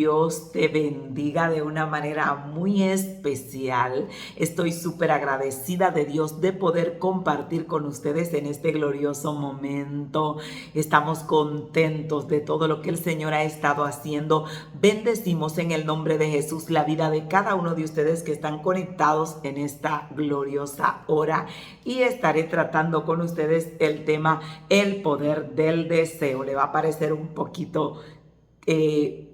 Dios te bendiga de una manera muy especial. Estoy súper agradecida de Dios de poder compartir con ustedes en este glorioso momento. Estamos contentos de todo lo que el Señor ha estado haciendo. Bendecimos en el nombre de Jesús la vida de cada uno de ustedes que están conectados en esta gloriosa hora, y estaré tratando con ustedes el tema el poder del deseo. Le va a parecer un poquito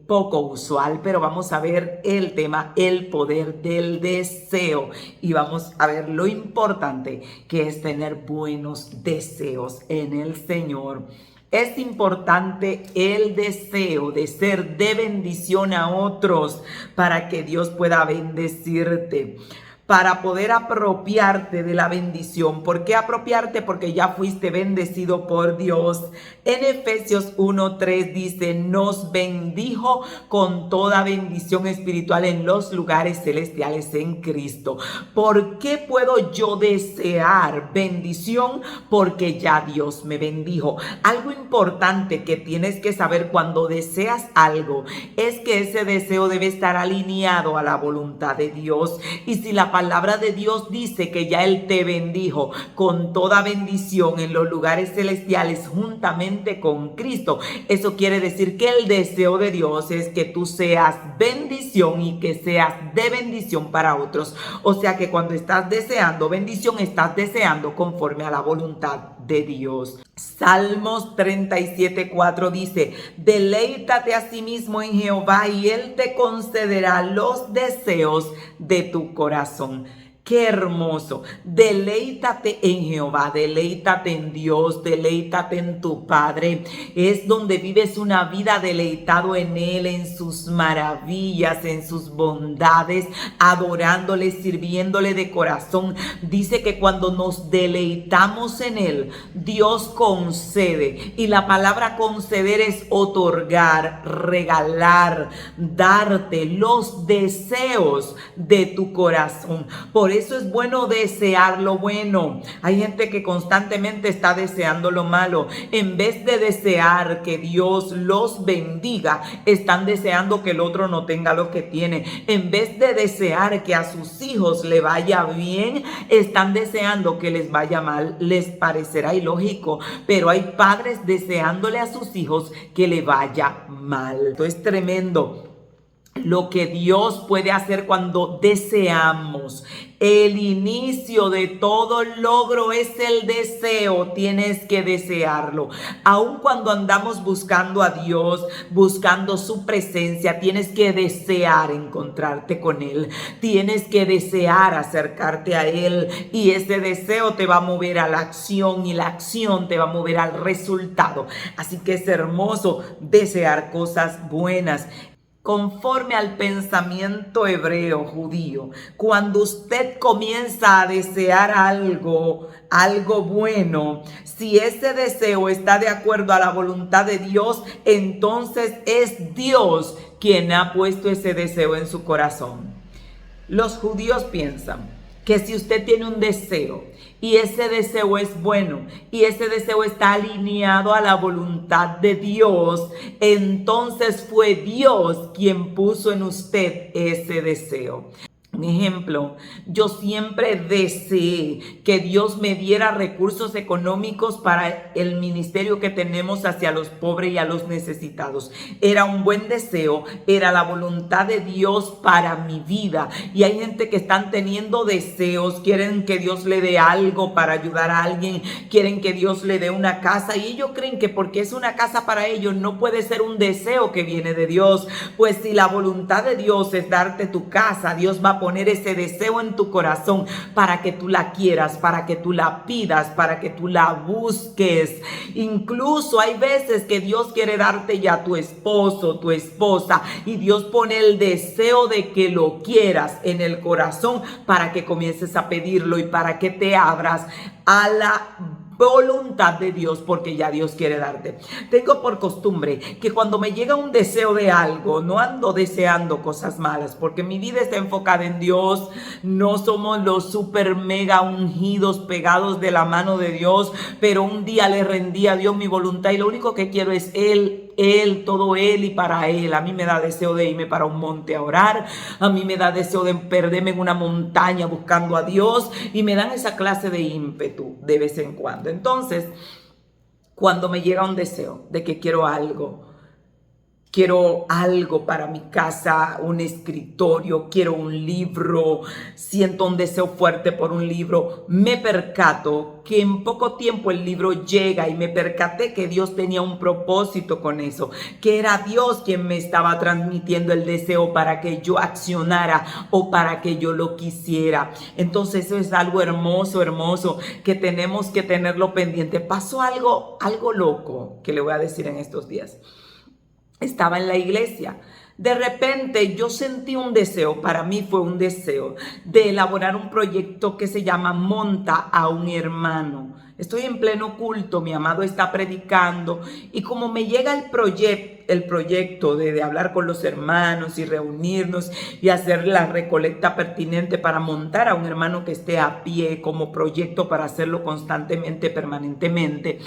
poco usual, pero vamos a ver el tema el poder del deseo, y vamos a ver lo importante que es tener buenos deseos en el Señor. Es importante el deseo de ser de bendición a otros para que Dios pueda bendecirte, para poder apropiarte de la bendición. ¿Por qué apropiarte? Porque ya fuiste bendecido por Dios. En Efesios 1:3 dice: nos bendijo con toda bendición espiritual en los lugares celestiales en Cristo. ¿Por qué puedo yo desear bendición? Porque ya Dios me bendijo. Algo importante que tienes que saber cuando deseas algo es que ese deseo debe estar alineado a la voluntad de Dios. Y si la palabra de Dios dice que ya Él te bendijo con toda bendición en los lugares celestiales juntamente con Cristo, eso quiere decir que el deseo de Dios es que tú seas bendición y que seas de bendición para otros. O sea que cuando estás deseando bendición, estás deseando conforme a la voluntad de Dios. Salmos 37:4 dice: deleítate a sí mismo en Jehová y Él te concederá los deseos de tu corazón. Qué hermoso. Deleítate en Jehová, deleítate en Dios, deleítate en tu Padre. Es donde vives una vida deleitado en Él, en sus maravillas, en sus bondades, adorándole, sirviéndole de corazón. Dice que cuando nos deleitamos en Él, Dios concede. Y la palabra conceder es otorgar, regalar, darte los deseos de tu corazón. Por eso es bueno desear lo bueno. Hay gente que constantemente está deseando lo malo. En vez de desear que Dios los bendiga, están deseando que el otro no tenga lo que tiene. En vez de desear que a sus hijos le vaya bien, están deseando que les vaya mal. Les parecerá ilógico, pero hay padres deseándole a sus hijos que le vaya mal. Esto es tremendo. Lo que Dios puede hacer cuando deseamos. El inicio de todo logro es el deseo. Tienes que desearlo. Aun cuando andamos buscando a Dios, buscando su presencia, tienes que desear encontrarte con Él. Tienes que desear acercarte a Él. Y ese deseo te va a mover a la acción, y la acción te va a mover al resultado. Así que es hermoso desear cosas buenas. Conforme al pensamiento hebreo judío, cuando usted comienza a desear algo bueno, si ese deseo está de acuerdo a la voluntad de Dios, entonces es Dios quien ha puesto ese deseo en su corazón. Los judíos piensan que si usted tiene un deseo y ese deseo es bueno y ese deseo está alineado a la voluntad de Dios, entonces fue Dios quien puso en usted ese deseo. Un ejemplo, yo siempre deseé que Dios me diera recursos económicos para el ministerio que tenemos hacia los pobres y a los necesitados. Era un buen deseo, era la voluntad de Dios para mi vida. Y hay gente que están teniendo deseos, quieren que Dios le dé algo para ayudar a alguien, quieren que Dios le dé una casa, y ellos creen que porque es una casa para ellos no puede ser un deseo que viene de Dios. Pues si la voluntad de Dios es darte tu casa, Dios va a poner ese deseo en tu corazón para que tú la quieras, para que tú la pidas, para que tú la busques. Incluso hay veces que Dios quiere darte ya tu esposo, tu esposa, y Dios pone el deseo de que lo quieras en el corazón para que comiences a pedirlo y para que te abras a la voluntad de Dios, porque ya Dios quiere darte. Tengo por costumbre que cuando me llega un deseo de algo, no ando deseando cosas malas, porque mi vida está enfocada en Dios. No somos los super mega ungidos pegados de la mano de Dios, pero un día le rendí a Dios mi voluntad y lo único que quiero es Él Él, todo Él y para Él. A mí me da deseo de irme para un monte a orar, a mí me da deseo de perderme en una montaña buscando a Dios, y me dan esa clase de ímpetu de vez en cuando. Entonces, cuando me llega un deseo de que quiero algo para mi casa, un escritorio, quiero un libro, siento un deseo fuerte por un libro, me percato que en poco tiempo el libro llega, y me percaté que Dios tenía un propósito con eso, que era Dios quien me estaba transmitiendo el deseo para que yo accionara o para que yo lo quisiera. Entonces eso es algo hermoso, hermoso, que tenemos que tenerlo pendiente. Pasó algo loco que le voy a decir en estos días. Estaba en la iglesia. De repente yo sentí un deseo, para mí fue un deseo de elaborar un proyecto que se llama Monta a un hermano. Estoy en pleno culto, mi amado está predicando, y como me llega el proyecto de hablar con los hermanos y reunirnos y hacer la recolecta pertinente para montar a un hermano que esté a pie como proyecto para hacerlo constantemente, permanentemente,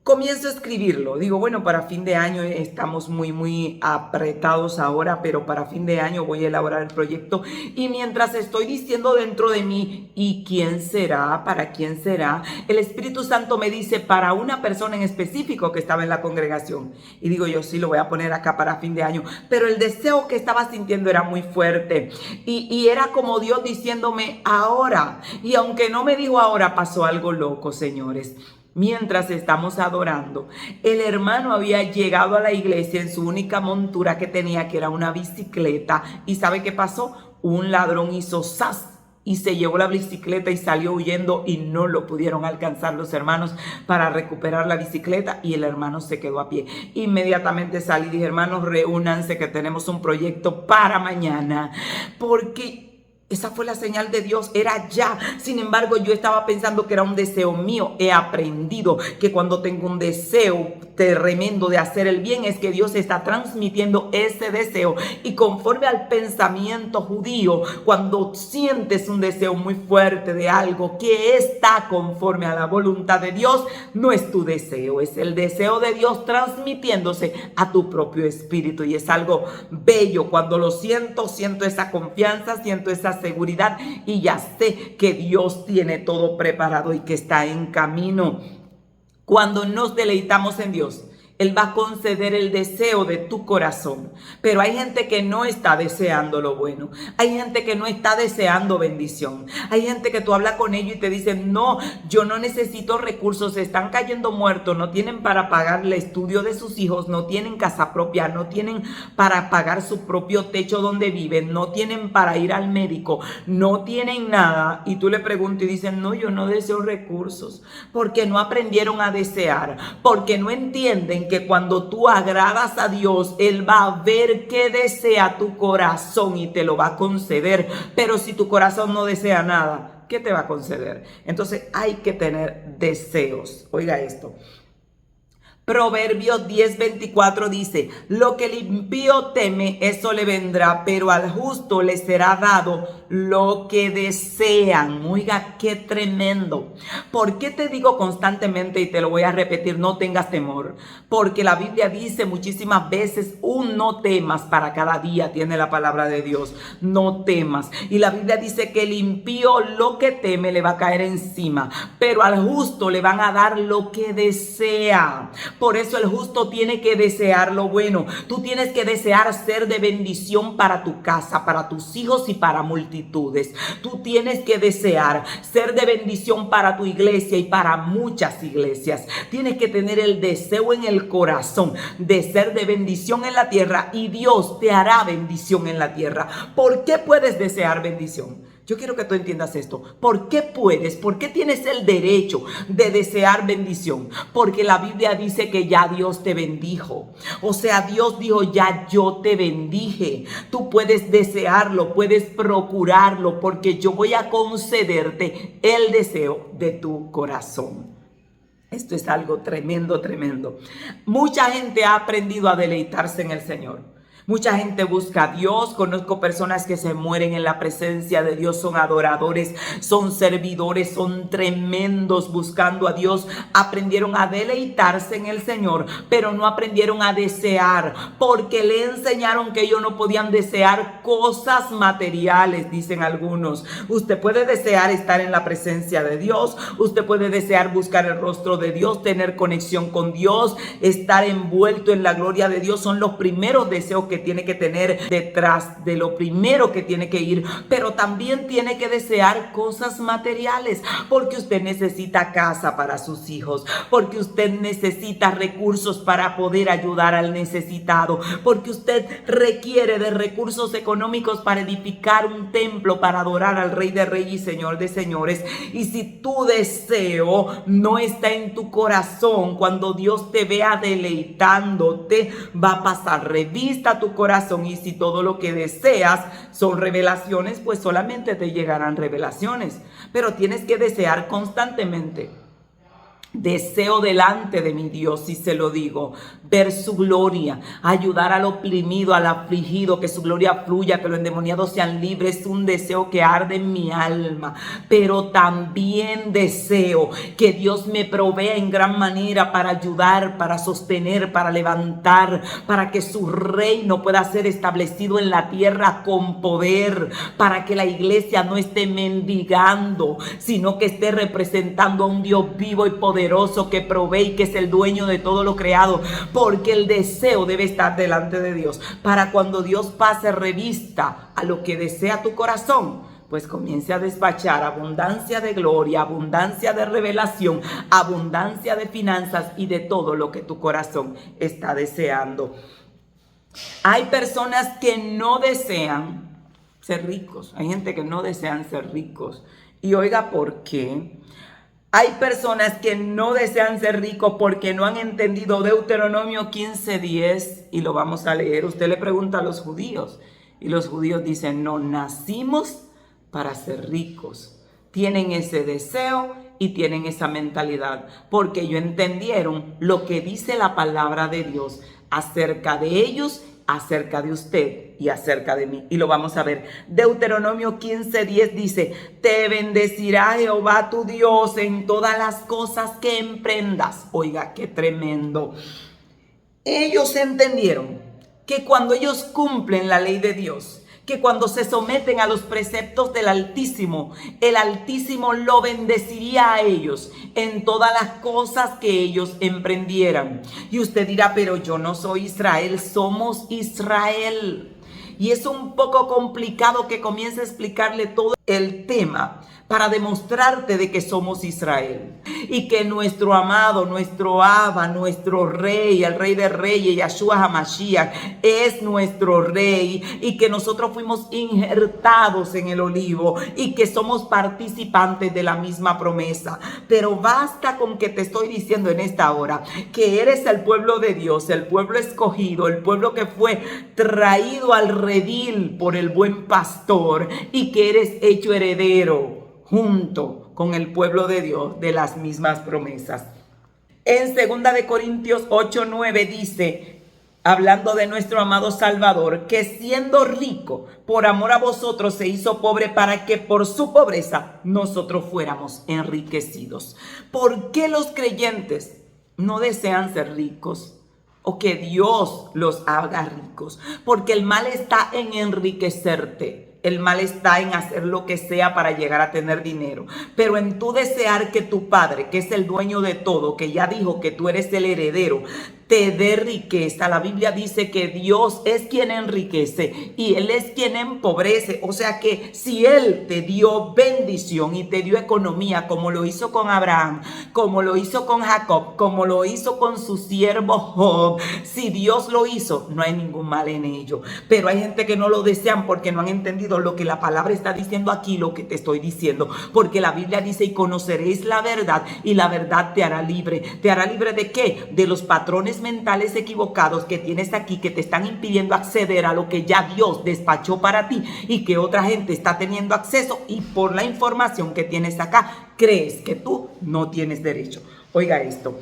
comienzo a escribirlo. Digo, bueno, para fin de año estamos muy apretados ahora, pero para fin de año voy a elaborar el proyecto. Y mientras estoy diciendo dentro de mí, ¿y quién será? ¿Para quién será? El Espíritu Santo me dice, para una persona en específico que estaba en la congregación. Y digo, yo sí lo voy a poner acá para fin de año. Pero el deseo que estaba sintiendo era muy fuerte. Y era como Dios diciéndome, ahora. Y aunque no me dijo ahora, pasó algo loco, señores. Mientras estamos adorando, el hermano había llegado a la iglesia en su única montura que tenía, que era una bicicleta. ¿Y sabe qué pasó? Un ladrón hizo ¡zas! Y se llevó la bicicleta y salió huyendo, y no lo pudieron alcanzar los hermanos para recuperar la bicicleta, y el hermano se quedó a pie. Inmediatamente salí y dije, hermanos, reúnanse que tenemos un proyecto para mañana, porque esa fue la señal de Dios, era ya. Sin embargo, yo estaba pensando que era un deseo mío. He aprendido que cuando tengo un deseo tremendo de hacer el bien, es que Dios está transmitiendo ese deseo. Y conforme al pensamiento judío, cuando sientes un deseo muy fuerte de algo que está conforme a la voluntad de Dios, no es tu deseo, es el deseo de Dios transmitiéndose a tu propio espíritu. Y es algo bello cuando lo siento esa confianza, siento esa seguridad, y ya sé que Dios tiene todo preparado y que está en camino. Cuando nos deleitamos en Dios, Él va a conceder el deseo de tu corazón. Pero hay gente que no está deseando lo bueno. Hay gente que no está deseando bendición. Hay gente que tú hablas con ellos y te dicen, no, yo no necesito recursos, están cayendo muertos, no tienen para pagar el estudio de sus hijos, no tienen casa propia, no tienen para pagar su propio techo donde viven, no tienen para ir al médico, no tienen nada. Y tú le preguntas y dicen, no, yo no deseo recursos, porque no aprendieron a desear, porque no entienden que cuando tú agradas a Dios, Él va a ver qué desea tu corazón y te lo va a conceder. Pero si tu corazón no desea nada, ¿qué te va a conceder? Entonces hay que tener deseos. Oiga esto. Proverbios 10:24 dice, lo que el impío teme, eso le vendrá, pero al justo le será dado lo que desean. Oiga, qué tremendo. ¿Por qué te digo constantemente, y te lo voy a repetir, no tengas temor? Porque la Biblia dice muchísimas veces, un no temas para cada día, tiene la palabra de Dios, no temas. Y la Biblia dice que el impío lo que teme le va a caer encima, pero al justo le van a dar lo que desea. Por eso el justo tiene que desear lo bueno. Tú tienes que desear ser de bendición para tu casa, para tus hijos y para multitudes. Tú tienes que desear ser de bendición para tu iglesia y para muchas iglesias. Tienes que tener el deseo en el corazón de ser de bendición en la tierra, y Dios te hará bendición en la tierra. ¿Por qué puedes desear bendición? Yo quiero que tú entiendas esto. ¿Por qué puedes? ¿Por qué tienes el derecho de desear bendición? Porque la Biblia dice que ya Dios te bendijo. O sea, Dios dijo, ya yo te bendije. Tú puedes desearlo, puedes procurarlo, porque yo voy a concederte el deseo de tu corazón. Esto es algo tremendo, tremendo. Mucha gente ha aprendido a deleitarse en el Señor, Mucha gente busca a Dios. Conozco personas que se mueren en la presencia de Dios. Son adoradores, son servidores, son tremendos buscando a Dios. Aprendieron a deleitarse en el Señor, pero no aprendieron a desear, porque le enseñaron que ellos no podían desear cosas materiales, dicen algunos. Usted puede desear estar en la presencia de Dios. Usted puede desear buscar el rostro de Dios, tener conexión con Dios, estar envuelto en la gloria de Dios. Son los primeros deseos que tiene que tener, detrás de lo primero que tiene que ir. Pero también tiene que desear cosas materiales, porque usted necesita casa para sus hijos, porque usted necesita recursos para poder ayudar al necesitado, porque usted requiere de recursos económicos para edificar un templo, para adorar al Rey de Reyes y Señor de Señores. Y si tu deseo no está en tu corazón, cuando Dios te vea deleitándote, va a pasar revista a tu corazón. Y si todo lo que deseas son revelaciones, pues solamente te llegarán revelaciones. Pero tienes que desear constantemente. Deseo delante de mi Dios, y se lo digo, ver su gloria, ayudar al oprimido, al afligido, que su gloria fluya, que los endemoniados sean libres. Es un deseo que arde en mi alma. Pero también deseo que Dios me provea en gran manera para ayudar, para sostener, para levantar, para que su reino pueda ser establecido en la tierra con poder, para que la iglesia no esté mendigando, sino que esté representando a un Dios vivo y poderoso, que provee y que es el dueño de todo lo creado. Porque el deseo debe estar delante de Dios, para cuando Dios pase revista a lo que desea tu corazón, pues comience a despachar abundancia de gloria, abundancia de revelación, abundancia de finanzas y de todo lo que tu corazón está deseando. Hay personas que no desean ser ricos. Hay gente que no desean ser ricos. Y oiga, ¿por qué? Hay personas que no desean ser ricos porque no han entendido Deuteronomio 15:10, y lo vamos a leer. Usted le pregunta a los judíos y los judíos dicen: no nacimos para ser ricos. Tienen ese deseo y tienen esa mentalidad porque ellos entendieron lo que dice la palabra de Dios acerca de ellos, acerca de usted y acerca de mí. Y lo vamos a ver. Deuteronomio 15:10 dice: te bendecirá Jehová tu Dios en todas las cosas que emprendas. Oiga, qué tremendo. Ellos entendieron que cuando ellos cumplen la ley de Dios, que cuando se someten a los preceptos del Altísimo, el Altísimo lo bendeciría a ellos en todas las cosas que ellos emprendieran. Y usted dirá: pero yo no soy Israel. Somos Israel. Y es un poco complicado que comience a explicarle todo el tema para demostrarte de que somos Israel y que nuestro amado, nuestro Abba, nuestro Rey, el Rey de Reyes, Yahshua HaMashiach, es nuestro Rey, y que nosotros fuimos injertados en el olivo y que somos participantes de la misma promesa. Pero basta con que te estoy diciendo en esta hora que eres el pueblo de Dios, el pueblo escogido, el pueblo que fue traído al redil por el buen pastor, y que eres hecho heredero junto con el pueblo de Dios de las mismas promesas. En 2 de Corintios 8:9 dice, hablando de nuestro amado Salvador, que siendo rico por amor a vosotros se hizo pobre, para que por su pobreza nosotros fuéramos enriquecidos. ¿Por qué los creyentes no desean ser ricos o que Dios los haga ricos? Porque el mal está en enriquecerte. El mal está en hacer lo que sea para llegar a tener dinero. Pero en tu desear que tu Padre, que es el dueño de todo, que ya dijo que tú eres el heredero, te dé riqueza. La Biblia dice que Dios es quien enriquece y Él es quien empobrece. O sea que si Él te dio bendición y te dio economía, como lo hizo con Abraham, como lo hizo con Jacob, como lo hizo con su siervo Job, si Dios lo hizo, no hay ningún mal en ello. Pero hay gente que no lo desean porque no han entendido lo que la palabra está diciendo aquí, lo que te estoy diciendo. Porque la Biblia dice: y conoceréis la verdad, y la verdad te hará libre. ¿Te hará libre de qué? De los patrones mentales equivocados que tienes aquí, que te están impidiendo acceder a lo que ya Dios despachó para ti y que otra gente está teniendo acceso, y por la información que tienes acá crees que tú no tienes derecho. Oiga esto: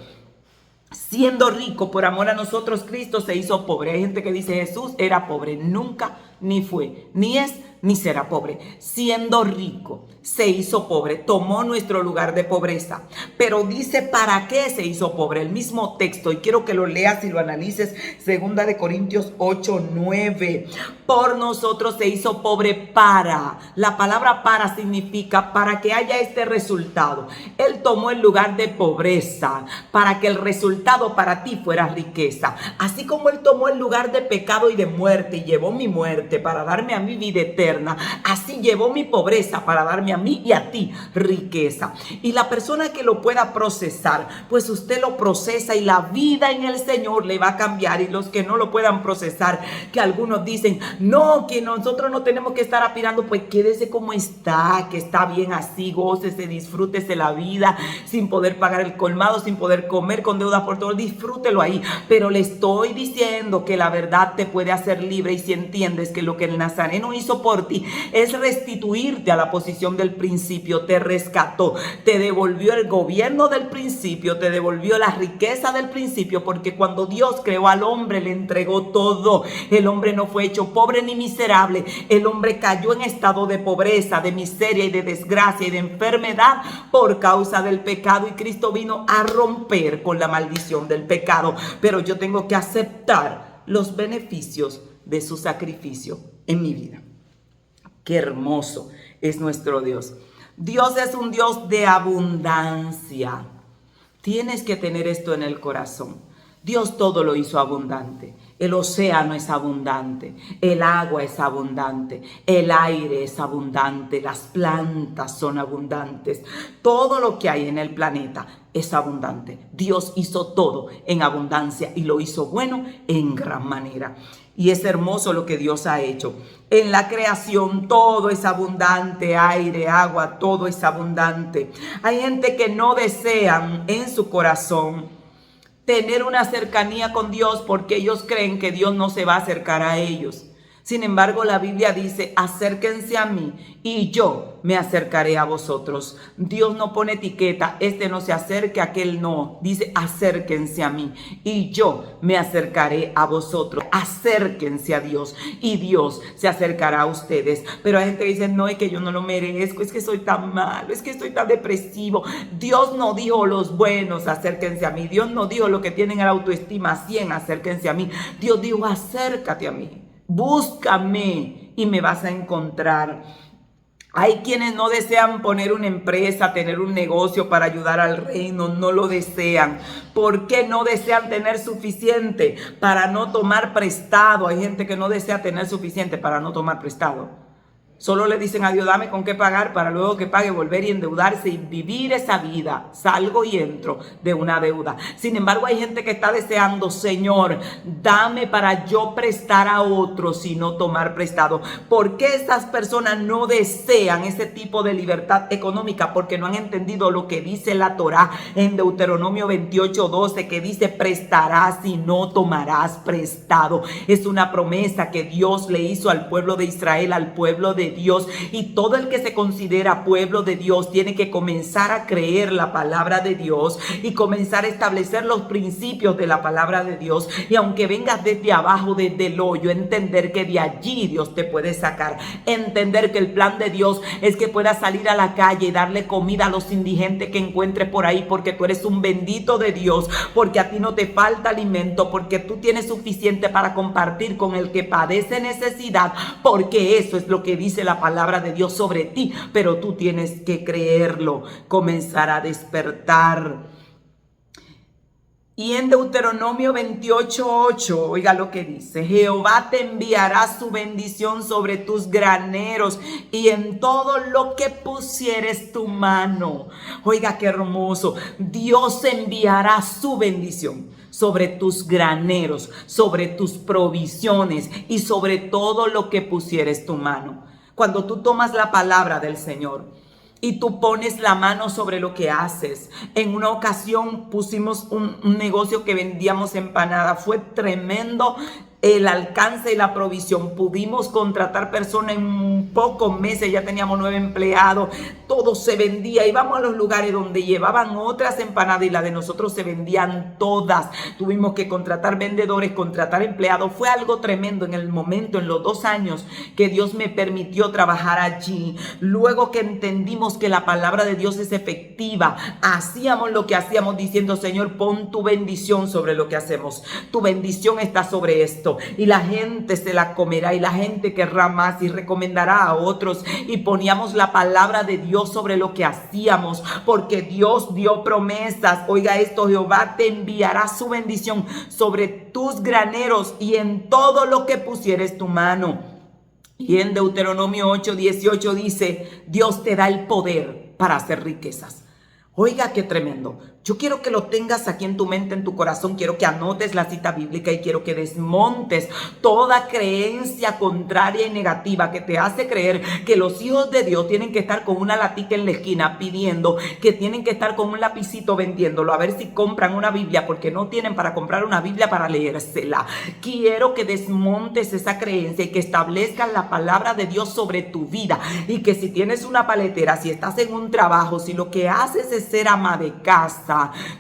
siendo rico por amor a nosotros, Cristo se hizo pobre. Hay gente que dice Jesús era pobre. Nunca, ni fue, ni es, ni será pobre. Siendo rico, se hizo pobre, tomó nuestro lugar de pobreza. Pero dice, ¿para qué se hizo pobre? El mismo texto, y quiero que lo leas y lo analices, 2 Corintios 8:9. Por nosotros se hizo pobre para. La palabra para significa para que haya este resultado. Él tomó el lugar de pobreza para que el resultado para ti fuera riqueza. Así como Él tomó el lugar de pecado y de muerte y llevó mi muerte para darme a mí vida eterna, así llevó mi pobreza para darme a mí y a ti riqueza. Y la persona que lo pueda procesar, pues usted lo procesa y la vida en el Señor le va a cambiar. Y los que no lo puedan procesar, que algunos dicen, no, que nosotros no tenemos que estar aspirando, pues quédese como está, que está bien así, gócese, disfrútese la vida, sin poder pagar el colmado, sin poder comer, con deuda por todo, disfrútelo ahí. Pero le estoy diciendo que la verdad te puede hacer libre, y si entiendes que lo que el Nazareno hizo por ti es restituirte a la posición del principio, te rescató, te devolvió el gobierno del principio, te devolvió la riqueza del principio, porque cuando Dios creó al hombre le entregó todo. El hombre no fue hecho pobre ni miserable, el hombre cayó en estado de pobreza, de miseria y de desgracia y de enfermedad por causa del pecado, y Cristo vino a romper con la maldición del pecado. Pero yo tengo que aceptar los beneficios de su sacrificio en mi vida. Qué hermoso es nuestro Dios. Dios es un Dios de abundancia. Tienes que tener esto en el corazón. Dios todo lo hizo abundante. El océano es abundante, el agua es abundante, el aire es abundante, las plantas son abundantes. Todo lo que hay en el planeta es abundante. Dios hizo todo en abundancia y lo hizo bueno en gran manera. Y es hermoso lo que Dios ha hecho. En la creación todo es abundante, aire, agua, todo es abundante. Hay gente que no desean en su corazón tener una cercanía con Dios porque ellos creen que Dios no se va a acercar a ellos. Sin embargo, la Biblia dice, acérquense a mí y yo me acercaré a vosotros. Dios no pone etiqueta, este no se acerque, aquel no. Dice, acérquense a mí y yo me acercaré a vosotros. Acérquense a Dios y Dios se acercará a ustedes. Pero hay gente que dice, no, es que yo no lo merezco, es que soy tan malo, es que estoy tan depresivo. Dios no dijo los buenos, acérquense a mí. Dios no dijo los que tienen la autoestima 100, acérquense a mí. Dios dijo, acércate a mí. Búscame y me vas a encontrar. Hay quienes no desean poner una empresa, tener un negocio para ayudar al reino, no lo desean. ¿Por qué no desean tener suficiente para no tomar prestado? Hay gente que no desea tener suficiente para no tomar prestado. Solo le dicen a Dios, dame con qué pagar para luego que pague, volver y endeudarse y vivir esa vida. Salgo y entro de una deuda. Sin embargo, hay gente que está deseando, Señor, dame para yo prestar a otros y no tomar prestado. ¿Por qué estas personas no desean ese tipo de libertad económica? Porque no han entendido lo que dice la Torá en Deuteronomio 28:12, que dice, prestarás y no tomarás prestado. Es una promesa que Dios le hizo al pueblo de Israel, al pueblo de Dios, y todo el que se considera pueblo de Dios tiene que comenzar a creer la palabra de Dios y comenzar a establecer los principios de la palabra de Dios. Y aunque vengas desde abajo, desde el hoyo, entender que de allí Dios te puede sacar, entender que el plan de Dios es que puedas salir a la calle y darle comida a los indigentes que encuentres por ahí, porque tú eres un bendito de Dios, porque a ti no te falta alimento, porque tú tienes suficiente para compartir con el que padece necesidad, porque eso es lo que dice la palabra de Dios sobre ti, pero tú tienes que creerlo, comenzar a despertar. Y en Deuteronomio 28:8, oiga lo que dice, Jehová te enviará su bendición sobre tus graneros y en todo lo que pusieres tu mano. Oiga qué hermoso, Dios enviará su bendición sobre tus graneros, sobre tus provisiones y sobre todo lo que pusieres tu mano. Cuando tú tomas la palabra del Señor y tú pones la mano sobre lo que haces. En una ocasión pusimos un negocio que vendíamos empanadas. Fue tremendo el alcance y la provisión. Pudimos contratar personas en pocos meses, ya teníamos 9 empleados, todo se vendía. Íbamos a los lugares donde llevaban otras empanadas y las de nosotros se vendían todas. Tuvimos que contratar vendedores, contratar empleados. Fue algo tremendo en el momento, en los 2 años que Dios me permitió trabajar allí. Luego que entendimos que la palabra de Dios es efectiva, hacíamos lo que hacíamos diciendo: Señor, pon tu bendición sobre lo que hacemos. Tu bendición está sobre esto y la gente se la comerá y la gente querrá más y recomendará a otros. Y poníamos la palabra de Dios sobre lo que hacíamos, porque Dios dio promesas. Oiga esto: Jehová te enviará su bendición sobre tus graneros y en todo lo que pusieres tu mano. Y en Deuteronomio 8:18 dice: Dios te da el poder para hacer riquezas. Oiga, qué tremendo. Yo quiero que lo tengas aquí en tu mente, en tu corazón. Quiero que anotes la cita bíblica y quiero que desmontes toda creencia contraria y negativa que te hace creer que los hijos de Dios tienen que estar con una latica en la esquina pidiendo, que tienen que estar con un lapicito vendiéndolo a ver si compran una Biblia, porque no tienen para comprar una Biblia para leérsela. Quiero que desmontes esa creencia y que establezcas la palabra de Dios sobre tu vida, y que si tienes una paletera, si estás en un trabajo, si lo que haces es ser ama de casa,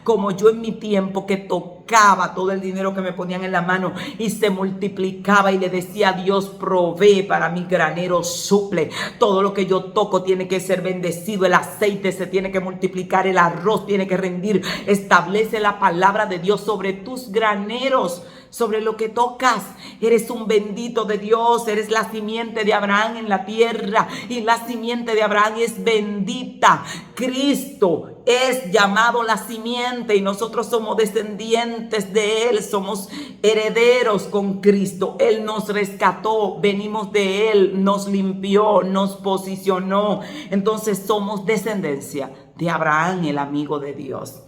como yo en mi tiempo, que tocaba todo el dinero que me ponían en la mano y se multiplicaba, y le decía a Dios: provee para mi granero, suple. Todo lo que yo toco tiene que ser bendecido, el aceite se tiene que multiplicar, el arroz tiene que rendir. Establece la palabra de Dios sobre tus graneros, sobre lo que tocas. Eres un bendito de Dios, eres la simiente de Abraham en la tierra, y la simiente de Abraham es bendita. Cristo es llamado la simiente y nosotros somos descendientes de Él, somos herederos con Cristo. Él nos rescató, venimos de Él, nos limpió, nos posicionó. Entonces somos descendencia de Abraham, el amigo de Dios.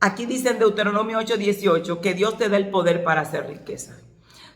Aquí dice en Deuteronomio 8:18 que Dios te da el poder para hacer riqueza.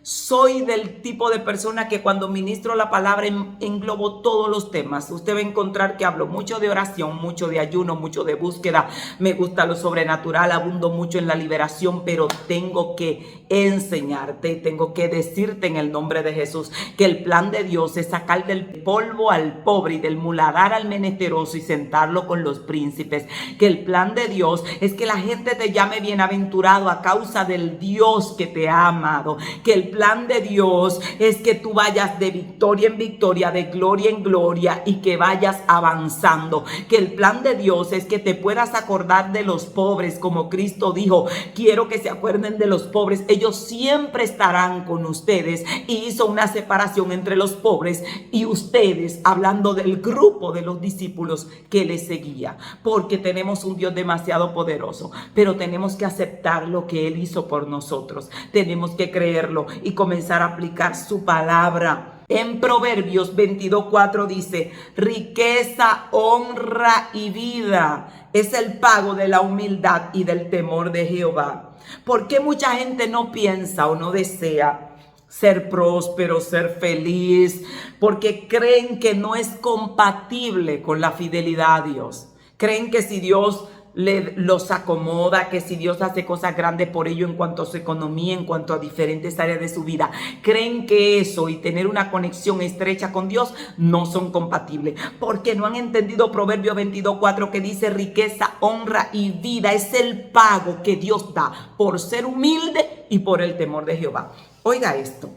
Soy del tipo de persona que cuando ministro la palabra englobo todos los temas. Usted va a encontrar que hablo mucho de oración, mucho de ayuno, mucho de búsqueda. Me gusta lo sobrenatural, abundo mucho en la liberación, pero tengo que enseñarte, tengo que decirte en el nombre de Jesús que el plan de Dios es sacar del polvo al pobre y del muladar al menesteroso y sentarlo con los príncipes. Que el plan de Dios es que la gente te llame bienaventurado a causa del Dios que te ha amado. Que el plan de Dios es que tú vayas de victoria en victoria, de gloria en gloria, y que vayas avanzando. Que el plan de Dios es que te puedas acordar de los pobres, como Cristo dijo: quiero que se acuerden de los pobres, ellos siempre estarán con ustedes. Y hizo una separación entre los pobres y ustedes, hablando del grupo de los discípulos que les seguía, porque tenemos un Dios demasiado poderoso, pero tenemos que aceptar lo que Él hizo por nosotros. Tenemos que creerlo y comenzar a aplicar su palabra. En Proverbios 22:4 dice: riqueza, honra y vida es el pago de la humildad y del temor de Jehová. ¿Por qué mucha gente no piensa o no desea ser próspero, ser feliz? Porque creen que no es compatible con la fidelidad a Dios. Creen que si Dios los acomoda, que si Dios hace cosas grandes por ellos en cuanto a su economía, en cuanto a diferentes áreas de su vida, creen que eso y tener una conexión estrecha con Dios no son compatibles, porque no han entendido Proverbios 22:4 que dice: riqueza, honra y vida es el pago que Dios da por ser humilde y por el temor de Jehová. Oiga esto: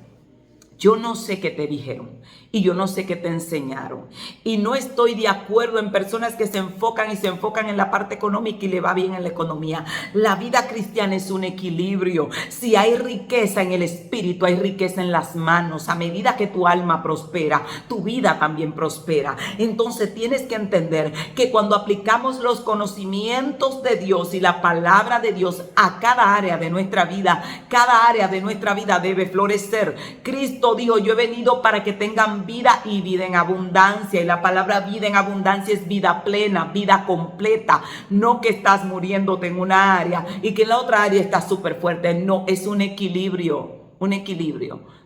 yo no sé qué te dijeron y yo no sé qué te enseñaron, y no estoy de acuerdo en personas que se enfocan en la parte económica y le va bien en la economía. La vida cristiana es un equilibrio. Si hay riqueza en el espíritu, hay riqueza en las manos. A medida que tu alma prospera, tu vida también prospera. Entonces tienes que entender que cuando aplicamos los conocimientos de Dios y la palabra de Dios a cada área de nuestra vida, cada área de nuestra vida debe florecer. Cristo dijo: yo he venido para que tengan vida y vida en abundancia. Y la palabra vida en abundancia es vida plena, vida completa. No que estás muriéndote en una área y que en la otra área estás súper fuerte. No, es un equilibrio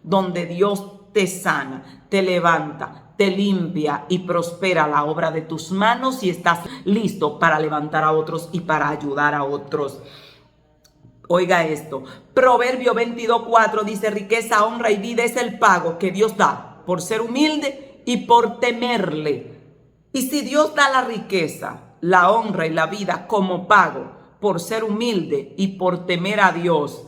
donde Dios te sana, te levanta, te limpia y prospera la obra de tus manos, y estás listo para levantar a otros y para ayudar a otros. Oiga esto, Proverbio 22:4 dice: riqueza, honra y vida es el pago que Dios da por ser humilde y por temerle. Y si Dios da la riqueza, la honra y la vida como pago por ser humilde y por temer a Dios,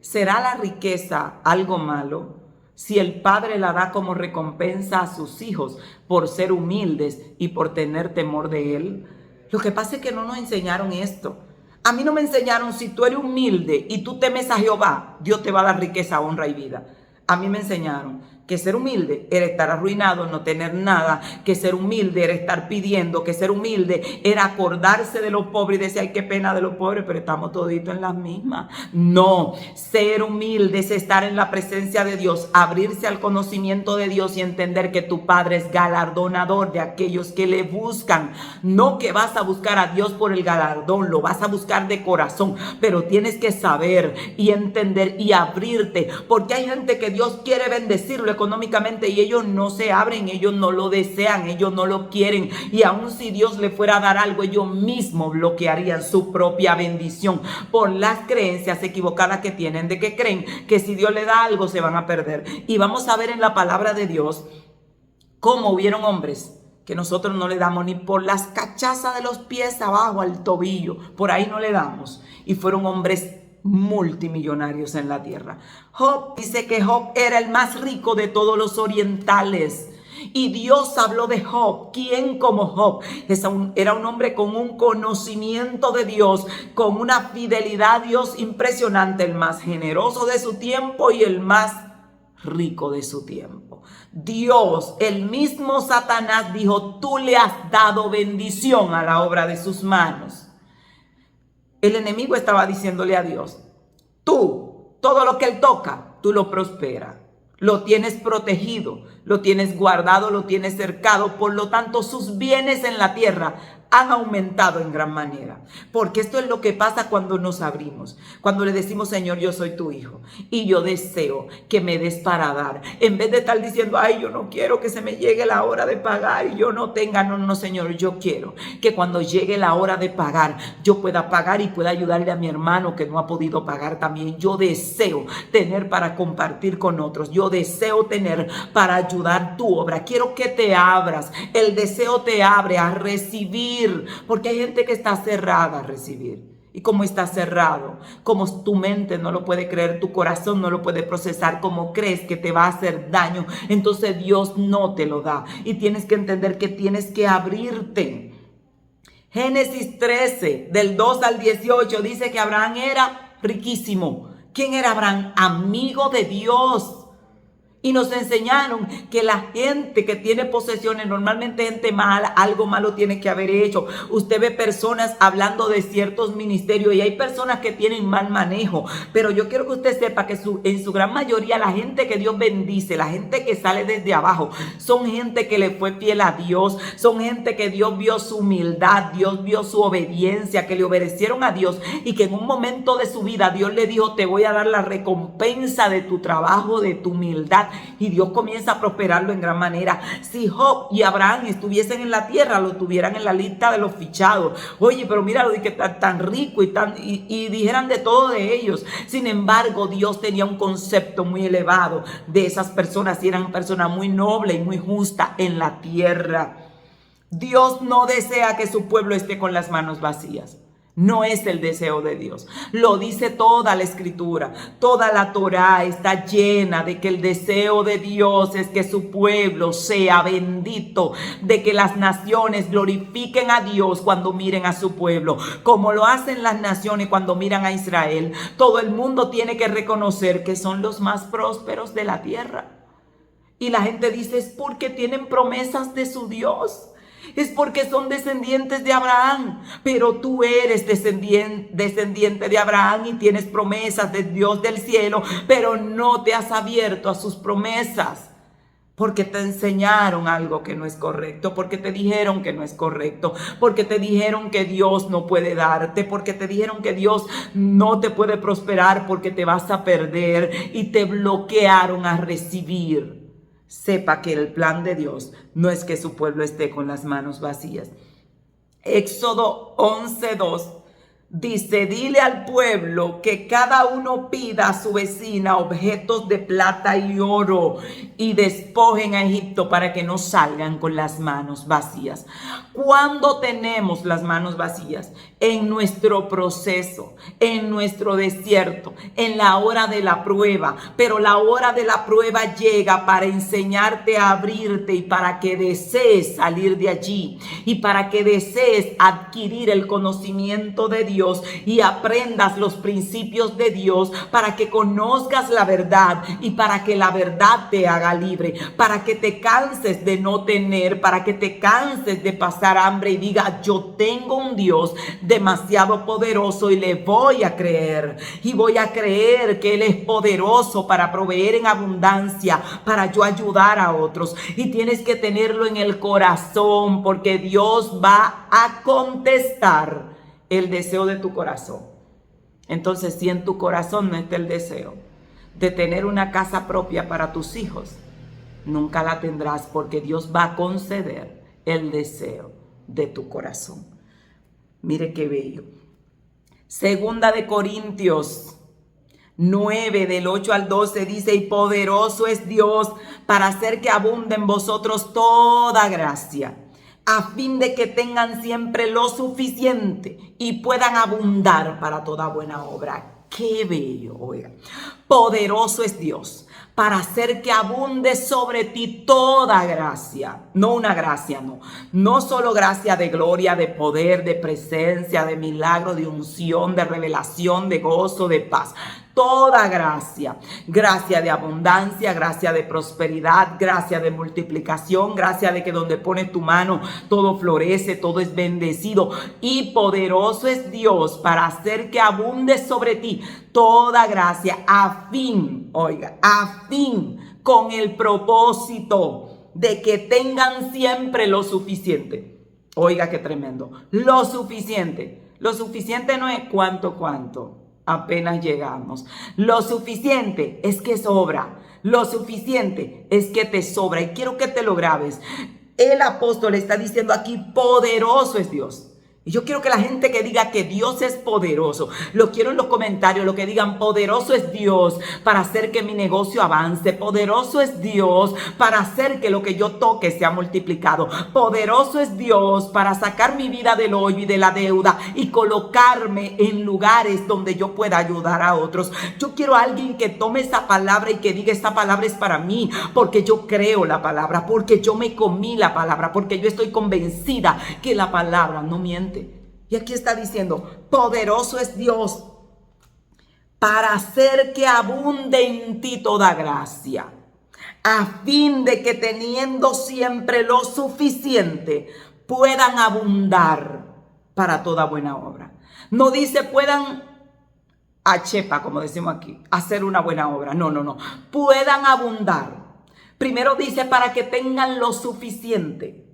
¿será la riqueza algo malo? Si el Padre la da como recompensa a sus hijos por ser humildes y por tener temor de Él. Lo que pasa es que no nos enseñaron esto. A mí no me enseñaron: si tú eres humilde y tú temes a Jehová, Dios te va a dar riqueza, honra y vida. A mí me enseñaron que ser humilde era estar arruinado, no tener nada, que ser humilde era estar pidiendo, que ser humilde era acordarse de los pobres y decir: ay, qué pena de los pobres, pero estamos toditos en las mismas. No, ser humilde es estar en la presencia de Dios, abrirse al conocimiento de Dios y entender que tu Padre es galardonador de aquellos que le buscan. No que vas a buscar a Dios por el galardón, lo vas a buscar de corazón, pero tienes que saber y entender y abrirte, porque hay gente que Dios quiere bendecirlo económicamente y ellos no se abren, ellos no lo desean, ellos no lo quieren, y aun si Dios le fuera a dar algo, ellos mismos bloquearían su propia bendición por las creencias equivocadas que tienen, de que creen que si Dios le da algo se van a perder. Y vamos a ver en la palabra de Dios cómo hubieron hombres que nosotros no le damos ni por las cachazas de los pies abajo al tobillo, por ahí no le damos, y fueron hombres multimillonarios en la tierra. Job dice que Job era el más rico de todos los orientales. Y Dios habló de Job. ¿Quién como Job? Era un hombre con un conocimiento de Dios, con una fidelidad a Dios impresionante, el más generoso de su tiempo y el más rico de su tiempo. Dios, el mismo Satanás dijo: tú le has dado bendición a la obra de sus manos. El enemigo estaba diciéndole a Dios: tú, todo lo que él toca, tú lo prosperas. Lo tienes protegido, lo tienes guardado, lo tienes cercado. Por lo tanto, sus bienes en la tierra han aumentado en gran manera. Porque esto es lo que pasa cuando nos abrimos. Cuando le decimos: Señor, yo soy tu hijo y yo deseo que me des para dar. En vez de estar diciendo: ay, yo no quiero que se me llegue la hora de pagar y yo no tenga. No, no, Señor, yo quiero que cuando llegue la hora de pagar, yo pueda pagar y pueda ayudarle a mi hermano que no ha podido pagar también. Yo deseo tener para compartir con otros. Yo deseo tener para ayudar tu obra. Quiero que te abras. El deseo te abre a recibir. Porque hay gente que está cerrada a recibir. Y como está cerrado, como tu mente no lo puede creer, tu corazón no lo puede procesar, como crees que te va a hacer daño, entonces Dios no te lo da. Y tienes que entender que tienes que abrirte. Génesis 13, del 2 al 18, dice que Abraham era riquísimo. ¿Quién era Abraham? Amigo de Dios. Y nos enseñaron que la gente que tiene posesiones, normalmente gente mala, algo malo tiene que haber hecho. Usted ve personas hablando de ciertos ministerios y hay personas que tienen mal manejo. Pero yo quiero que usted sepa que en su gran mayoría la gente que Dios bendice, la gente que sale desde abajo, son gente que le fue fiel a Dios. Son gente que Dios vio su humildad, Dios vio su obediencia, que le obedecieron a Dios y que en un momento de su vida Dios le dijo: te voy a dar la recompensa de tu trabajo, de tu humildad. Y Dios comienza a prosperarlo en gran manera. Si Job y Abraham estuviesen en la tierra, lo tuvieran en la lista de los fichados. Oye, pero míralo, de que tan rico y dijeran de todo de ellos. Sin embargo, Dios tenía un concepto muy elevado de esas personas y eran personas muy nobles y muy justas en la tierra. Dios no desea que su pueblo esté con las manos vacías. No es el deseo de Dios. Lo dice toda la escritura. Toda la Torá está llena de que el deseo de Dios es que su pueblo sea bendito, de que las naciones glorifiquen a Dios cuando miren a su pueblo, como lo hacen las naciones cuando miran a Israel. Todo el mundo tiene que reconocer que son los más prósperos de la tierra. Y la gente dice: es porque tienen promesas de su Dios. Es porque son descendientes de Abraham, pero tú eres descendiente de Abraham y tienes promesas de Dios del cielo, pero no te has abierto a sus promesas. Porque te enseñaron algo que no es correcto, porque te dijeron que no es correcto, porque te dijeron que Dios no puede darte, porque te dijeron que Dios no te puede prosperar porque te vas a perder y te bloquearon a recibir. Sepa que el plan de Dios no es que su pueblo esté con las manos vacías. Éxodo 11:2 Dice, dile al pueblo que cada uno pida a su vecina objetos de plata y oro y despojen a Egipto para que no salgan con las manos vacías. ¿Cuándo tenemos las manos vacías? En nuestro proceso, en nuestro desierto, en la hora de la prueba. Pero la hora de la prueba llega para enseñarte a abrirte y para que desees salir de allí y para que desees adquirir el conocimiento de Dios y aprendas los principios de Dios, para que conozcas la verdad y para que la verdad te haga libre, para que te canses de no tener, para que te canses de pasar hambre y diga, yo tengo un Dios demasiado poderoso y le voy a creer, y voy a creer que Él es poderoso para proveer en abundancia, para yo ayudar a otros. Y tienes que tenerlo en el corazón, porque Dios va a contestar el deseo de tu corazón. Entonces, si en tu corazón no está el deseo de tener una casa propia para tus hijos, nunca la tendrás, porque Dios va a conceder el deseo de tu corazón. Mire qué bello. Segunda de Corintios 9, del 8 al 12 dice, y poderoso es Dios para hacer que abunde en vosotros toda gracia, a fin de que tengan siempre lo suficiente y puedan abundar para toda buena obra. Qué bello, oiga. Poderoso es Dios para hacer que abunde sobre ti toda gracia. No una gracia, no. No solo gracia de gloria, de poder, de presencia, de milagro, de unción, de revelación, de gozo, de paz. Toda gracia, gracia de abundancia, gracia de prosperidad, gracia de multiplicación, gracia de que donde pones tu mano todo florece, todo es bendecido. Y poderoso es Dios para hacer que abunde sobre ti toda gracia, a fin, oiga, a fin, con el propósito de que tengan siempre lo suficiente. Oiga, qué tremendo. Lo suficiente. Lo suficiente no es cuánto. Apenas llegamos. Lo suficiente es que sobra. Lo suficiente es que te sobra. Y quiero que te lo grabes. El apóstol está diciendo aquí, poderoso es Dios. Y yo quiero que la gente que diga que Dios es poderoso, lo quiero en los comentarios, lo que digan, poderoso es Dios para hacer que mi negocio avance, poderoso es Dios para hacer que lo que yo toque sea multiplicado, poderoso es Dios para sacar mi vida del hoyo y de la deuda y colocarme en lugares donde yo pueda ayudar a otros. Yo quiero a alguien que tome esa palabra y que diga, esta palabra es para mí, porque yo creo la palabra, porque yo me comí la palabra, porque yo estoy convencida que la palabra no miente. Y aquí está diciendo, poderoso es Dios para hacer que abunde en ti toda gracia, a fin de que teniendo siempre lo suficiente, puedan abundar para toda buena obra. No dice puedan a chepa, como decimos aquí, hacer una buena obra. No. Puedan abundar. Primero dice para que tengan lo suficiente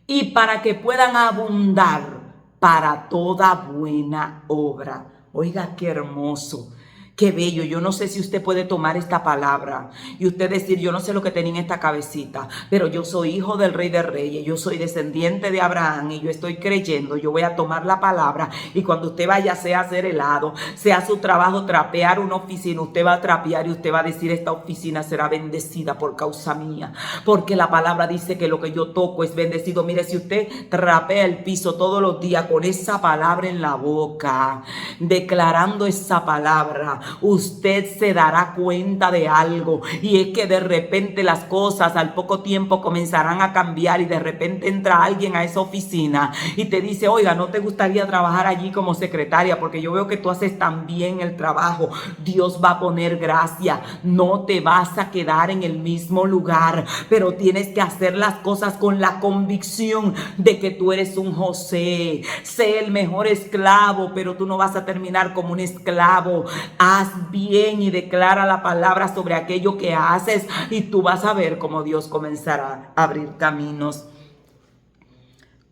y para que puedan abundar para toda buena obra. Oiga, qué hermoso, qué bello. Yo no sé si usted puede tomar esta palabra y usted decir, yo no sé lo que tenía en esta cabecita, pero yo soy hijo del Rey de Reyes, yo soy descendiente de Abraham y yo estoy creyendo, yo voy a tomar la palabra y cuando usted vaya, sea a hacer helado, sea su trabajo trapear una oficina, usted va a trapear y usted va a decir, esta oficina será bendecida por causa mía, porque la palabra dice que lo que yo toco es bendecido. Mire, si usted trapea el piso todos los días con esa palabra en la boca, declarando esa palabra, usted se dará cuenta de algo, y es que de repente las cosas al poco tiempo comenzarán a cambiar y de repente entra alguien a esa oficina y te dice, oiga, ¿no te gustaría trabajar allí como secretaria? Porque yo veo que tú haces tan bien el trabajo. Dios va a poner gracia, no te vas a quedar en el mismo lugar, pero tienes que hacer las cosas con la convicción de que tú eres un José. Sé el mejor esclavo, pero tú no vas a terminar como un esclavo. Haz bien y declara la palabra sobre aquello que haces y tú vas a ver cómo Dios comenzará a abrir caminos.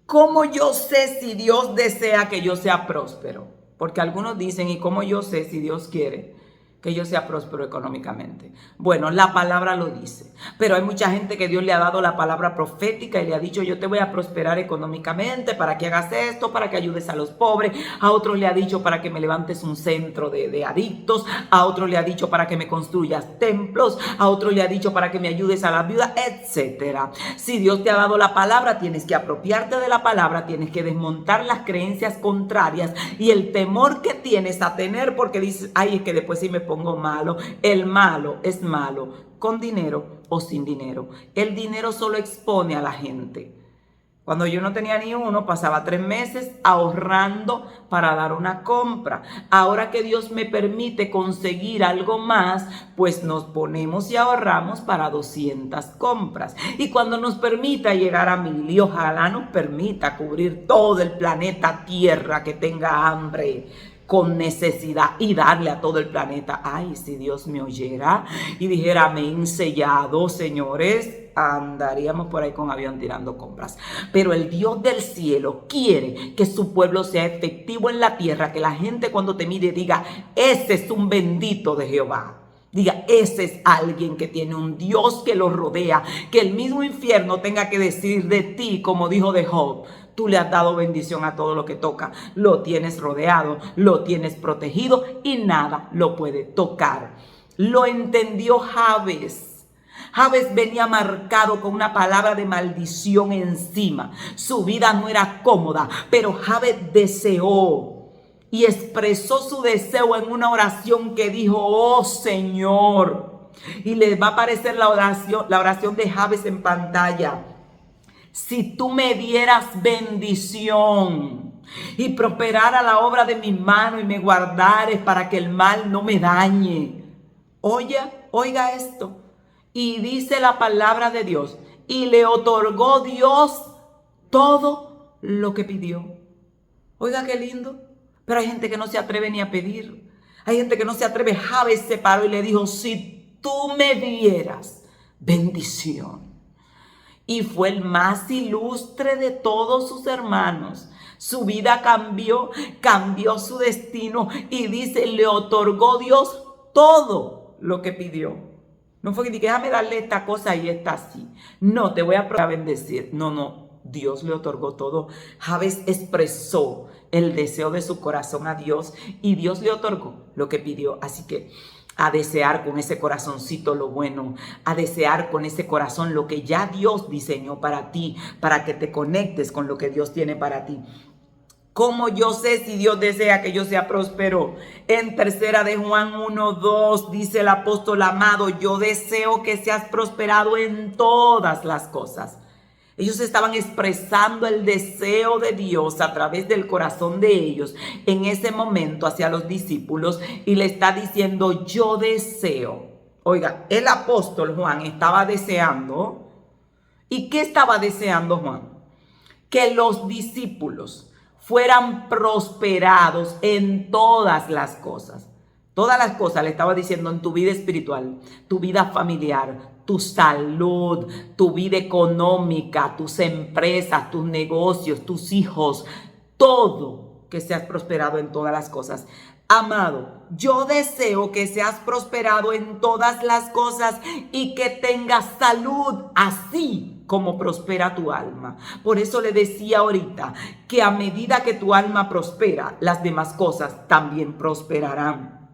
¿Cómo yo sé si Dios desea que yo sea próspero? Porque algunos dicen, ¿y cómo yo sé si Dios quiere que yo sea próspero económicamente. Bueno, la palabra lo dice, pero hay mucha gente que Dios le ha dado la palabra profética y le ha dicho, yo te voy a prosperar económicamente para que hagas esto, para que ayudes a los pobres. A otros le ha dicho para que me levantes un centro de adictos, a otros le ha dicho para que me construyas templos, a otros le ha dicho para que me ayudes a las viudas, etcétera. Si Dios te ha dado la palabra, tienes que apropiarte de la palabra, tienes que desmontar las creencias contrarias y el temor que tienes a tener, porque dices, ay, es que después sí me pongo malo. El malo es malo, con dinero o sin dinero. El dinero solo expone a la gente. Cuando yo no tenía ni uno, pasaba 3 meses ahorrando para dar una compra. Ahora que Dios me permite conseguir algo más, pues nos ponemos y ahorramos para 200 compras. Y cuando nos permita llegar a 1000, y ojalá nos permita cubrir todo el planeta Tierra que tenga hambre, con necesidad, y darle a todo el planeta. Ay, si Dios me oyera y dijera amén, sellado, señores, andaríamos por ahí con avión tirando compras. Pero el Dios del cielo quiere que su pueblo sea efectivo en la tierra, que la gente cuando te mire diga, ese es un bendito de Jehová. Diga, ese es alguien que tiene un Dios que lo rodea, que el mismo infierno tenga que decir de ti, como dijo de Job, tú le has dado bendición a todo lo que toca, lo tienes rodeado, lo tienes protegido y nada lo puede tocar. Lo entendió Jabes. Jabes venía marcado con una palabra de maldición encima. Su vida no era cómoda, pero Jabes deseó y expresó su deseo en una oración que dijo, oh Señor. Y les va a aparecer la oración de Jabes en pantalla. Si tú me dieras bendición y prosperara la obra de mi mano y me guardares para que el mal no me dañe. Oiga esto. Y dice la palabra de Dios, y le otorgó Dios todo lo que pidió. Oiga qué lindo. Pero hay gente que no se atreve ni a pedir. Hay gente que no se atreve. Jabes se paró y le dijo, si tú me dieras bendición. Y fue el más ilustre de todos sus hermanos. Su vida cambió su destino y dice, le otorgó Dios todo lo que pidió. No fue que dije, déjame darle esta cosa y esta así. No, te voy a bendecir. No, Dios le otorgó todo. Jabes expresó el deseo de su corazón a Dios y Dios le otorgó lo que pidió. Así que a desear con ese corazoncito lo bueno, a desear con ese corazón lo que ya Dios diseñó para ti, para que te conectes con lo que Dios tiene para ti. ¿Cómo yo sé si Dios desea que yo sea próspero? En 3 de Juan 1:2 dice el apóstol amado, yo deseo que seas prosperado en todas las cosas. Ellos estaban expresando el deseo de Dios a través del corazón de ellos en ese momento hacia los discípulos y le está diciendo, yo deseo. Oiga, el apóstol Juan estaba deseando. ¿Y qué estaba deseando Juan? Que los discípulos fueran prosperados en todas las cosas. Todas las cosas le estaba diciendo en tu vida espiritual, tu vida familiar, tu salud, tu vida económica, tus empresas, tus negocios, tus hijos, todo, que seas prosperado en todas las cosas. Amado, yo deseo que seas prosperado en todas las cosas y que tengas salud, así como prospera tu alma. Por eso le decía ahorita que a medida que tu alma prospera, las demás cosas también prosperarán.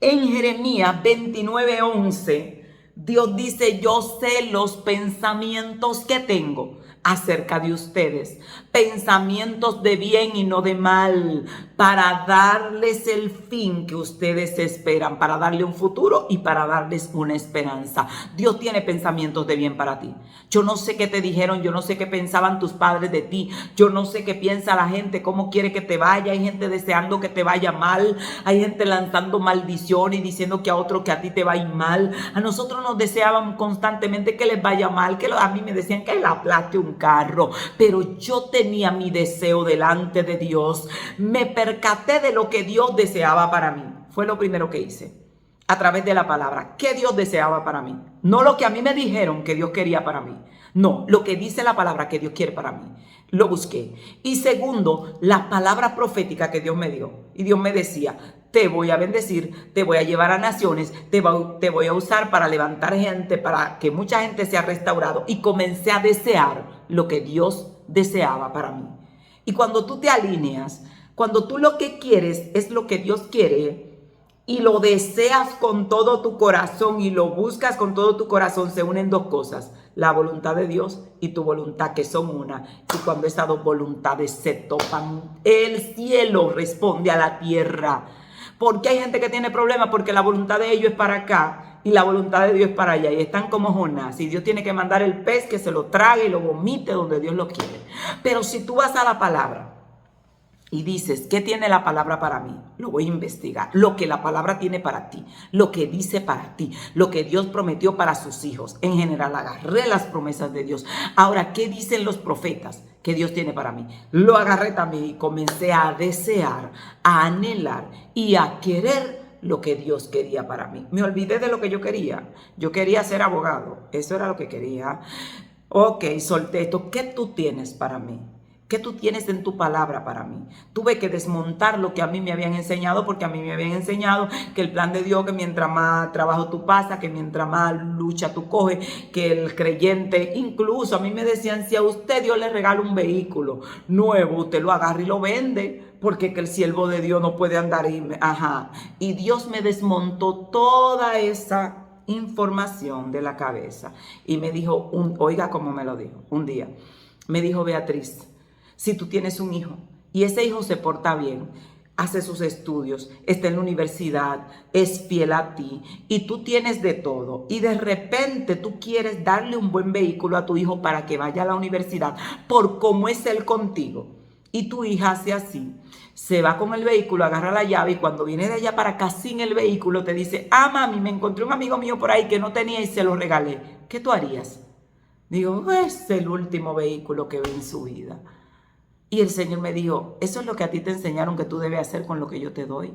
En Jeremías 29:11, Dios dice, yo sé los pensamientos que tengo acerca de ustedes, pensamientos de bien y no de mal, para darles el fin que ustedes esperan, para darle un futuro y para darles una esperanza. Dios tiene pensamientos de bien para ti. Yo no sé qué te dijeron, yo no sé qué pensaban tus padres de ti, yo no sé qué piensa la gente, cómo quiere que te vaya. Hay gente deseando que te vaya mal, hay gente lanzando maldición y diciendo que a otro que a ti te va a ir mal. A nosotros nos deseaban constantemente que les vaya mal, que a mí me decían que le aplaste un carro, pero yo tenía mi deseo delante de Dios. Me percaté de lo que Dios deseaba para mí. Fue lo primero que hice. A través de la palabra, ¿qué Dios deseaba para mí? No lo que a mí me dijeron que Dios quería para mí. No, lo que dice la palabra que Dios quiere para mí. Lo busqué. Y segundo, la palabra profética que Dios me dio. Y Dios me decía, te voy a bendecir, te voy a llevar a naciones, te voy a usar para levantar gente, para que mucha gente sea restaurado. Y comencé a desear lo que Dios deseaba para mí. Y cuando tú te alineas, cuando tú lo que quieres es lo que Dios quiere y lo deseas con todo tu corazón y lo buscas con todo tu corazón, se unen dos cosas: la voluntad de Dios y tu voluntad, que son una. Y cuando esas dos voluntades se topan, el cielo responde a la tierra. Porque hay gente que tiene problemas porque la voluntad de ellos es para acá y la voluntad de Dios es para allá. Y están como Jonás. Y Dios tiene que mandar el pez que se lo trague y lo vomite donde Dios lo quiere. Pero si tú vas a la palabra y dices, ¿qué tiene la palabra para mí? Lo voy a investigar. Lo que la palabra tiene para ti, lo que dice para ti, lo que Dios prometió para sus hijos. En general, agarré las promesas de Dios. Ahora, ¿qué dicen los profetas que Dios tiene para mí? Lo agarré también y comencé a desear, a anhelar y a querer lo que Dios quería para mí. Me olvidé de lo que yo quería. Yo quería ser abogado. Eso era lo que quería. Ok, solté esto. ¿Qué tú tienes para mí? ¿Qué tú tienes en tu palabra para mí? Tuve que desmontar lo que a mí me habían enseñado, porque a mí me habían enseñado que el plan de Dios, que mientras más trabajo tú pasas, que mientras más lucha tú coges, que el creyente, incluso a mí me decían, si a usted Dios le regala un vehículo nuevo, usted lo agarra y lo vende, porque que el siervo de Dios no puede andar y Y Dios me desmontó toda esa información de la cabeza y me dijo, oiga cómo me lo dijo, un día, me dijo: Beatriz, si tú tienes un hijo y ese hijo se porta bien, hace sus estudios, está en la universidad, es fiel a ti y tú tienes de todo y de repente tú quieres darle un buen vehículo a tu hijo para que vaya a la universidad por cómo es él contigo, y tu hija hace así, se va con el vehículo, agarra la llave y cuando viene de allá para acá sin el vehículo te dice: mami, me encontré un amigo mío por ahí que no tenía y se lo regalé, ¿qué tú harías? Digo, es el último vehículo que ve en su vida. Y el Señor me dijo: eso es lo que a ti te enseñaron que tú debes hacer con lo que yo te doy.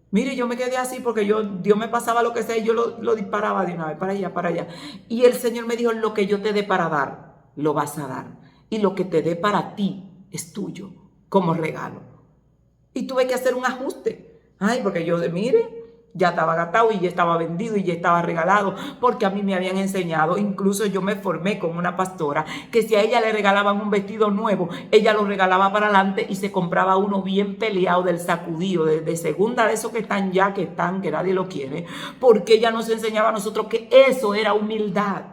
Mire, yo me quedé así porque Dios me pasaba lo que sea y yo lo disparaba de una vez para allá, para allá. Y el Señor me dijo: lo que yo te dé para dar, lo vas a dar. Y lo que te dé para ti es tuyo, como regalo. Y tuve que hacer un ajuste. Ay, porque mire, ya estaba gastado y ya estaba vendido y ya estaba regalado, porque a mí me habían enseñado, incluso yo me formé con una pastora, que si a ella le regalaban un vestido nuevo, ella lo regalaba para adelante y se compraba uno bien peleado del sacudido, de segunda, de esos que están ya, que nadie lo quiere, porque ella nos enseñaba a nosotros que eso era humildad.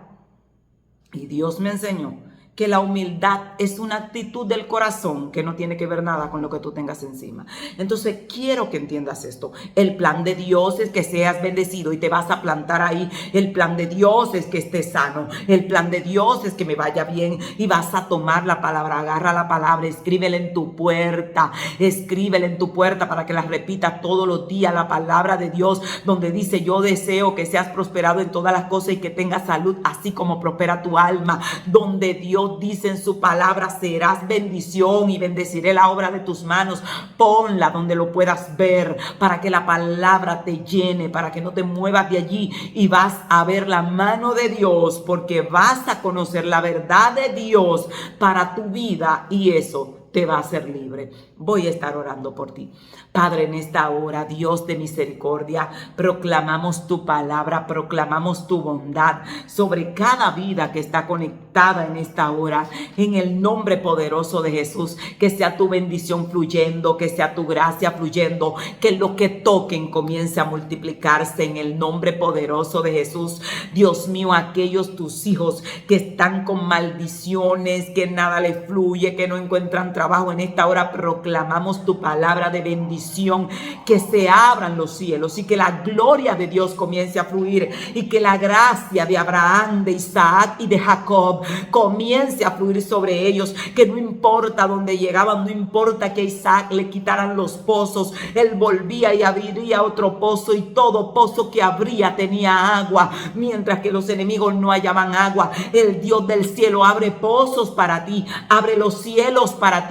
Y Dios me enseñó que la humildad es una actitud del corazón que no tiene que ver nada con lo que tú tengas encima. Entonces quiero que entiendas esto. El plan de Dios es que seas bendecido y te vas a plantar ahí. El plan de Dios es que estés sano. El plan de Dios es que me vaya bien y vas a tomar la palabra. Agarra la palabra, escríbela en tu puerta. Escríbela en tu puerta para que la repitas todos los días. La palabra de Dios donde dice: yo deseo que seas prosperado en todas las cosas y que tengas salud así como prospera tu alma. Donde Dios dice en su palabra: serás bendición y bendeciré la obra de tus manos. Ponla donde lo puedas ver para que la palabra te llene, para que no te muevas de allí y vas a ver la mano de Dios, porque vas a conocer la verdad de Dios para tu vida y eso te va a hacer libre. Voy a estar orando por ti. Padre, en esta hora, Dios de misericordia, proclamamos tu palabra, proclamamos tu bondad sobre cada vida que está conectada en esta hora, en el nombre poderoso de Jesús. Que sea tu bendición fluyendo, que sea tu gracia fluyendo, que lo que toquen comience a multiplicarse en el nombre poderoso de Jesús. Dios mío, aquellos tus hijos que están con maldiciones, que nada les fluye, que no encuentran trabajo, en esta hora proclamamos tu palabra de bendición, que se abran los cielos y que la gloria de Dios comience a fluir y que la gracia de Abraham, de Isaac y de Jacob comience a fluir sobre ellos, que no importa dónde llegaban, no importa que a Isaac le quitaran los pozos, él volvía y abriría otro pozo y todo pozo que abría tenía agua, mientras que los enemigos no hallaban agua. El Dios del cielo abre pozos para ti, abre los cielos para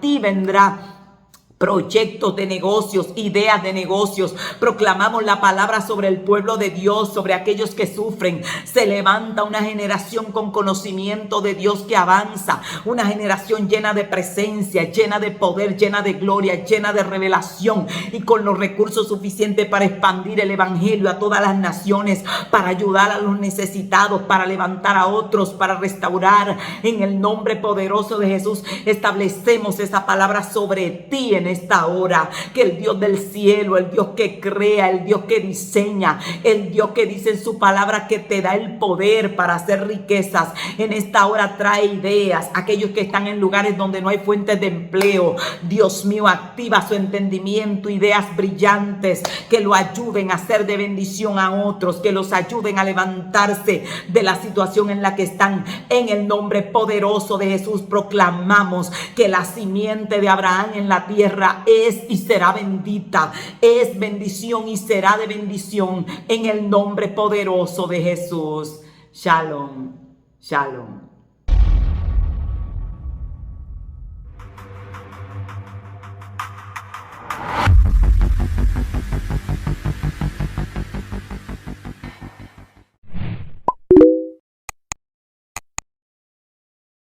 ti vendrá proyectos de negocios, ideas de negocios. Proclamamos la palabra sobre el pueblo de Dios, sobre aquellos que sufren. Se levanta una generación con conocimiento de Dios que avanza, una generación llena de presencia, llena de poder, llena de gloria, llena de revelación y con los recursos suficientes para expandir el evangelio a todas las naciones, para ayudar a los necesitados, para levantar a otros, para restaurar. En el nombre poderoso de Jesús establecemos esa palabra sobre ti en esta hora, que el Dios del cielo, el Dios que crea, el Dios que diseña, el Dios que dice en su palabra que te da el poder para hacer riquezas, en esta hora trae ideas. Aquellos que están en lugares donde no hay fuentes de empleo, Dios mío, activa su entendimiento, ideas brillantes que lo ayuden a ser de bendición a otros, que los ayuden a levantarse de la situación en la que están. En el nombre poderoso de Jesús proclamamos que la simiente de Abraham en la tierra es y será bendita, es bendición y será de bendición en el nombre poderoso de Jesús. Shalom, shalom.